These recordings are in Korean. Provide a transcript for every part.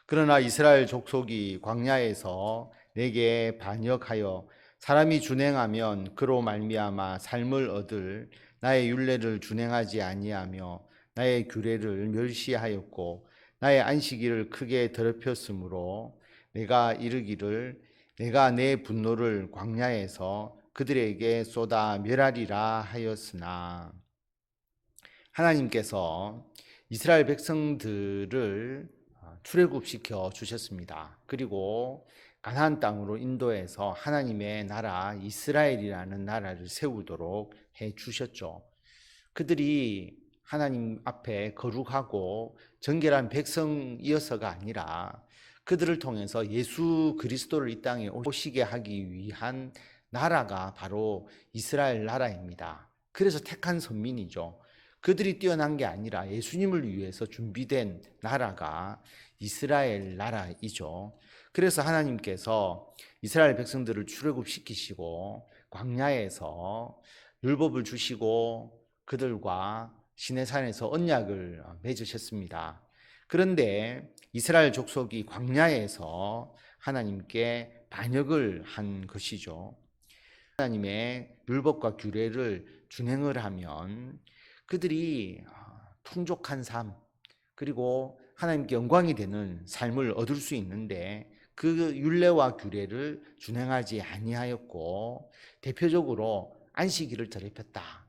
그러나 이스라엘 족속이 광야에서 내게 반역하여 사람이 준행하면 그로 말미암아 삶을 얻을 나의 율례를 준행하지 아니하며 나의 규례를 멸시하였고 나의 안식일을 크게 더럽혔으므로 내가 이르기를 내가 내 분노를 광야에서 그들에게 쏟아 멸하리라 하였으나, 하나님께서 이스라엘 백성들을 출애굽시켜 주셨습니다. 그리고 가나안 땅으로 인도해서 하나님의 나라 이스라엘이라는 나라를 세우도록 해 주셨죠. 그들이 하나님 앞에 거룩하고 정결한 백성이어서가 아니라 그들을 통해서 예수 그리스도를 이 땅에 오시게 하기 위한 나라가 바로 이스라엘 나라입니다. 그래서 택한 선민이죠. 그들이 뛰어난 게 아니라 예수님을 위해서 준비된 나라가 이스라엘 나라이죠. 그래서 하나님께서 이스라엘 백성들을 출애굽시키시고 광야에서 율법을 주시고 그들과 시내산에서 언약을 맺으셨습니다. 그런데 이스라엘 족속이 광야에서 하나님께 반역을 한 것이죠. 하나님의 율법과 규례를 준행을 하면 그들이 풍족한 삶, 그리고 하나님께 영광이 되는 삶을 얻을 수 있는데 그 율례와 규례를 준행하지 아니하였고 대표적으로 안식일을 더럽혔다.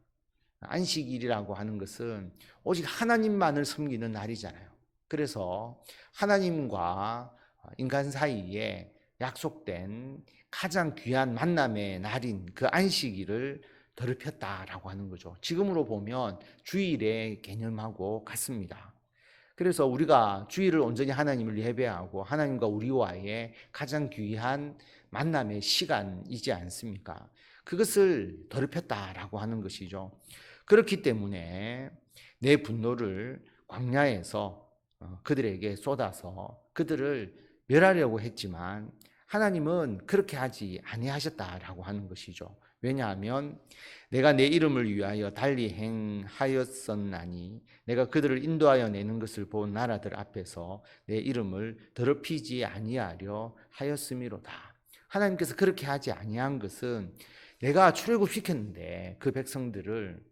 안식일이라고 하는 것은 오직 하나님만을 섬기는 날이잖아요. 그래서 하나님과 인간 사이에 약속된 가장 귀한 만남의 날인 그 안식일을 더럽혔다라고 하는 거죠. 지금으로 보면 주일의 개념하고 같습니다. 그래서 우리가 주일을 온전히 하나님을 예배하고 하나님과 우리와의 가장 귀한 만남의 시간이지 않습니까? 그것을 더럽혔다라고 하는 것이죠. 그렇기 때문에 내 분노를 광야에서 그들에게 쏟아서 그들을 멸하려고 했지만 하나님은 그렇게 하지 아니하셨다라고 하는 것이죠. 왜냐하면 내가 내 이름을 위하여 달리 행하였었나니 내가 그들을 인도하여 내는 것을 본 나라들 앞에서 내 이름을 더럽히지 아니하려 하였음이로다. 하나님께서 그렇게 하지 아니한 것은 내가 출애굽시켰는데 그 백성들을,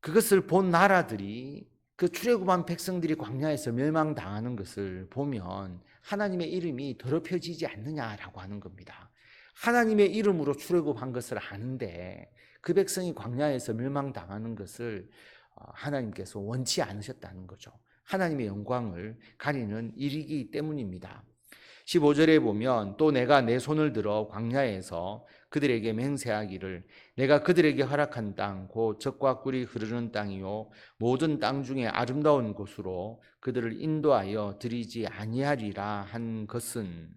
그것을 본 나라들이, 그 출애굽한 백성들이 광야에서 멸망당하는 것을 보면 하나님의 이름이 더럽혀지지 않느냐라고 하는 겁니다. 하나님의 이름으로 출애굽한 것을 아는데 그 백성이 광야에서 멸망당하는 것을 하나님께서 원치 않으셨다는 거죠. 하나님의 영광을 가리는 일이기 때문입니다. 15절에 보면 또 내가 내 손을 들어 광야에서 그들에게 맹세하기를 내가 그들에게 허락한 땅 곧 젖과 꿀이 흐르는 땅이요 모든 땅 중에 아름다운 곳으로 그들을 인도하여 드리지 아니하리라 한 것은,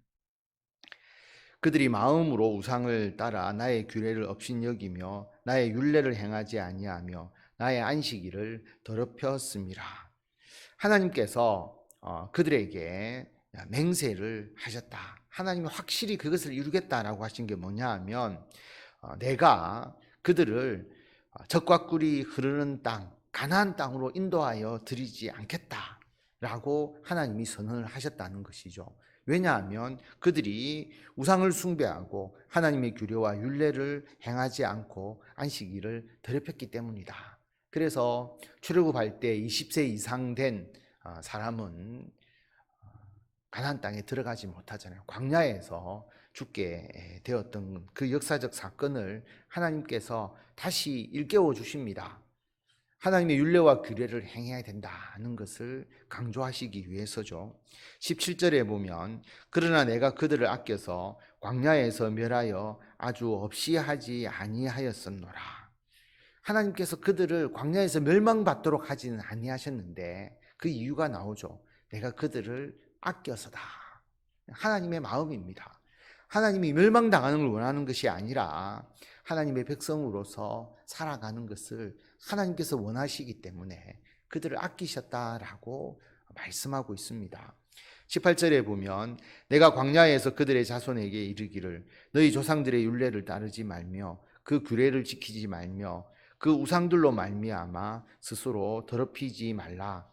그들이 마음으로 우상을 따라 나의 규례를 업신여기며 나의 율례를 행하지 아니하며 나의 안식일을 더럽혔음이라. 하나님께서 그들에게 맹세를 하셨다. 하나님이 확실히 그것을 이루겠다라고 하신 게 뭐냐 하면 내가 그들을 젖과 꿀이 흐르는 땅, 가나안 땅으로 인도하여 드리지 않겠다라고 하나님이 선언을 하셨다는 것이죠. 왜냐하면 그들이 우상을 숭배하고 하나님의 규례와 율례를 행하지 않고 안식일을 더럽혔기 때문이다. 그래서 출애굽할 때 20세 이상 된 사람은 가나안 땅에 들어가지 못하잖아요. 광야에서 죽게 되었던 그 역사적 사건을 하나님께서 다시 일깨워 주십니다. 하나님의 율례와 규례를 행해야 된다는 것을 강조하시기 위해서죠. 17절에 보면 그러나 내가 그들을 아껴서 광야에서 멸하여 아주 없이 하지 아니하였었노라. 하나님께서 그들을 광야에서 멸망받도록 하지는 아니하셨는데 그 이유가 나오죠. 내가 그들을 아껴서다. 하나님의 마음입니다. 하나님이 멸망당하는 걸 원하는 것이 아니라 하나님의 백성으로서 살아가는 것을 하나님께서 원하시기 때문에 그들을 아끼셨다라고 말씀하고 있습니다. 18절에 보면 내가 광야에서 그들의 자손에게 이르기를 너희 조상들의 율례를 따르지 말며 그 규례를 지키지 말며 그 우상들로 말미암아 스스로 더럽히지 말라.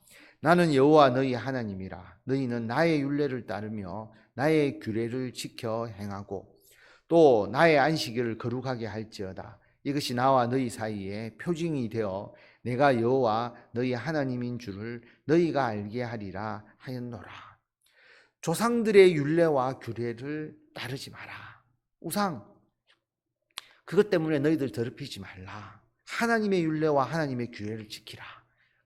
나는 여호와 너희 하나님이라. 너희는 나의 율례를 따르며 나의 규례를 지켜 행하고 또 나의 안식일을 거룩하게 할지어다. 이것이 나와 너희 사이에 표징이 되어 내가 여호와 너희 하나님인 줄을 너희가 알게 하리라 하였노라. 조상들의 율례와 규례를 따르지 마라. 우상, 그것 때문에 너희들 더럽히지 말라. 하나님의 율례와 하나님의 규례를 지키라.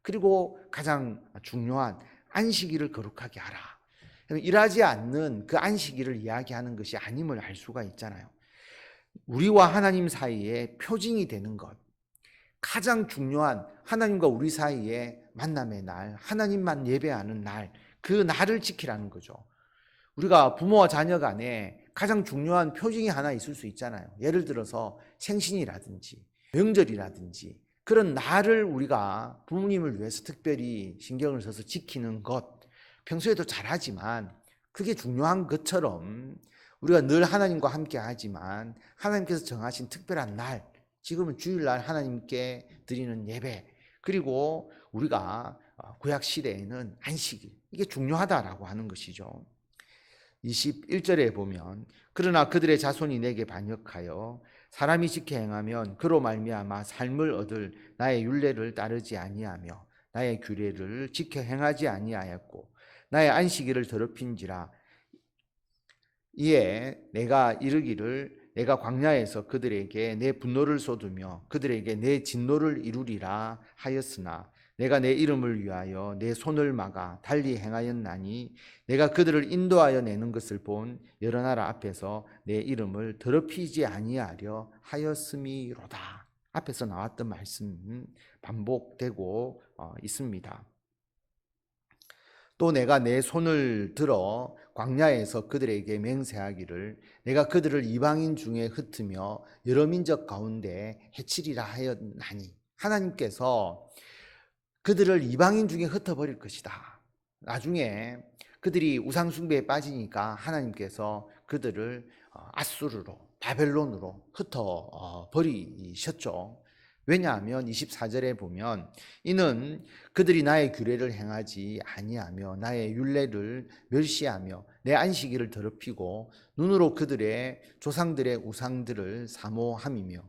그리고 가장 중요한 안식일을 거룩하게 하라. 일하지 않는 그 안식일을 이야기하는 것이 아님을 알 수가 있잖아요. 우리와 하나님 사이에 표징이 되는 것, 가장 중요한 하나님과 우리 사이의 만남의 날, 하나님만 예배하는 날, 그 날을 지키라는 거죠. 우리가 부모와 자녀 간에 가장 중요한 표징이 하나 있을 수 있잖아요. 예를 들어서 생신이라든지 명절이라든지 그런 날을 우리가 부모님을 위해서 특별히 신경을 써서 지키는 것, 평소에도 잘하지만 그게 중요한 것처럼 우리가 늘 하나님과 함께 하지만 하나님께서 정하신 특별한 날, 지금은 주일날 하나님께 드리는 예배, 그리고 우리가 구약 시대에는 안식일, 이게 중요하다라고 하는 것이죠. 21절에 보면 그러나 그들의 자손이 내게 반역하여 사람이 지켜 행하면 그로 말미암아 삶을 얻을 나의 율례를 따르지 아니하며 나의 규례를 지켜 행하지 아니하였고 나의 안식일을 더럽힌지라. 이에 내가 이르기를 내가 광야에서 그들에게 내 분노를 쏟으며 그들에게 내 진노를 이루리라 하였으나 내가 내 이름을 위하여 내 손을 막아 달리 행하였나니 내가 그들을 인도하여 내는 것을 본 여러 나라 앞에서 내 이름을 더럽히지 아니하려 하였음이로다. 앞에서 나왔던 말씀 반복되고 있습니다. 또 내가 내 손을 들어 광야에서 그들에게 맹세하기를 내가 그들을 이방인 중에 흩으며 여러 민족 가운데 해치리라 하였나니, 하나님께서 그들을 이방인 중에 흩어버릴 것이다. 나중에 그들이 우상 숭배에 빠지니까 하나님께서 그들을 아수르로, 바벨론으로 흩어버리셨죠. 왜냐하면 24절에 보면 이는 그들이 나의 규례를 행하지 아니하며 나의 율례를 멸시하며 내 안식일을 더럽히고 눈으로 그들의 조상들의 우상들을 사모함이며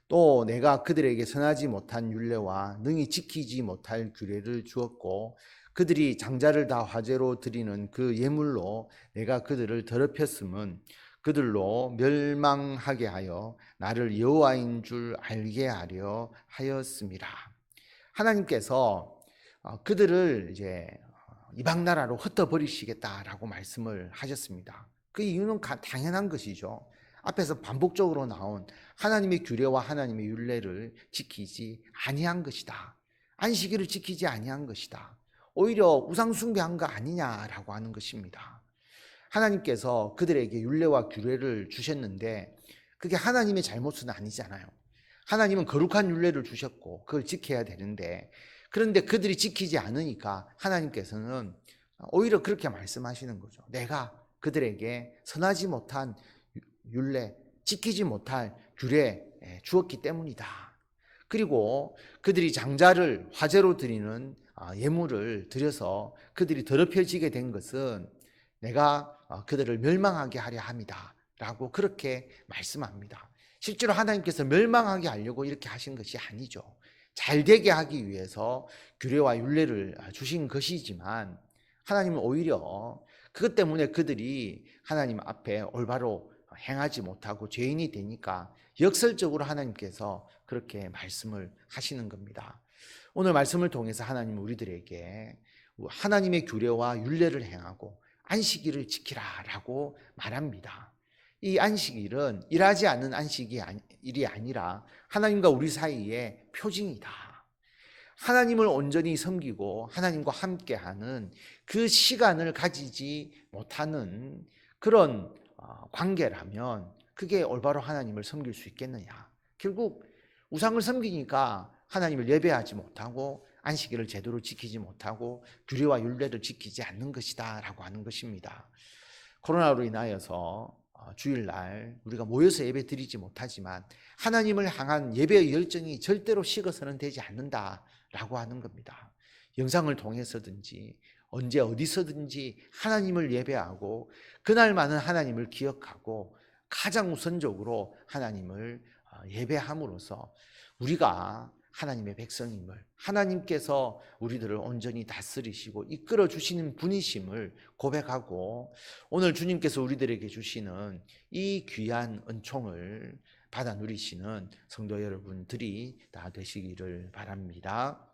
또 내가 그들에게 선하지 못한 율례와 능히 지키지 못할 규례를 주었고 그들이 장자를 다 화제로 드리는 그 예물로 내가 그들을 더럽혔음은 그들로 멸망하게 하여 나를 여호와인 줄 알게 하려 하였음이라. 하나님께서 그들을 이제 이방 나라로 흩어버리시겠다라고 말씀을 하셨습니다. 그 이유는 당연한 것이죠. 앞에서 반복적으로 나온 하나님의 규례와 하나님의 율례를 지키지 아니한 것이다. 안식일을 지키지 아니한 것이다. 오히려 우상 숭배한 거 아니냐라고 하는 것입니다. 하나님께서 그들에게 율례와 규례를 주셨는데 그게 하나님의 잘못은 아니잖아요. 하나님은 거룩한 율례를 주셨고 그걸 지켜야 되는데, 그런데 그들이 지키지 않으니까 하나님께서는 오히려 그렇게 말씀하시는 거죠. 내가 그들에게 선하지 못한 율례, 지키지 못할 규례 주었기 때문이다. 그리고 그들이 장자를 화제로 드리는 예물을 드려서 그들이 더럽혀지게 된 것은 내가 그들을 멸망하게 하려 함이다 라고 그렇게 말씀합니다. 실제로 하나님께서 멸망하게 하려고 이렇게 하신 것이 아니죠. 잘 되게 하기 위해서 규례와 율례를 주신 것이지만 하나님은 오히려 그것 때문에 그들이 하나님 앞에 올바로 행하지 못하고 죄인이 되니까 역설적으로 하나님께서 그렇게 말씀을 하시는 겁니다. 오늘 말씀을 통해서 하나님은 우리들에게 하나님의 규례와 율례를 행하고 안식일을 지키라라고 말합니다. 이 안식일은 일하지 않는 안식일이 아니라 하나님과 우리 사이의 표징이다. 하나님을 온전히 섬기고 하나님과 함께하는 그 시간을 가지지 못하는 그런 관계라면 그게 올바로 하나님을 섬길 수 있겠느냐. 결국 우상을 섬기니까 하나님을 예배하지 못하고 안식일을 제대로 지키지 못하고 규례와 율례를 지키지 않는 것이다 라고 하는 것입니다. 코로나로 인하여서 주일날 우리가 모여서 예배 드리지 못하지만 하나님을 향한 예배의 열정이 절대로 식어서는 되지 않는다라고 하는 겁니다. 영상을 통해서든지 언제 어디서든지 하나님을 예배하고 그날만은 하나님을 기억하고 가장 우선적으로 하나님을 예배함으로써 우리가 하나님의 백성임을, 하나님께서 우리들을 온전히 다스리시고 이끌어 주시는 분이심을 고백하고 오늘 주님께서 우리들에게 주시는 이 귀한 은총을 받아 누리시는 성도 여러분들이 다 되시기를 바랍니다.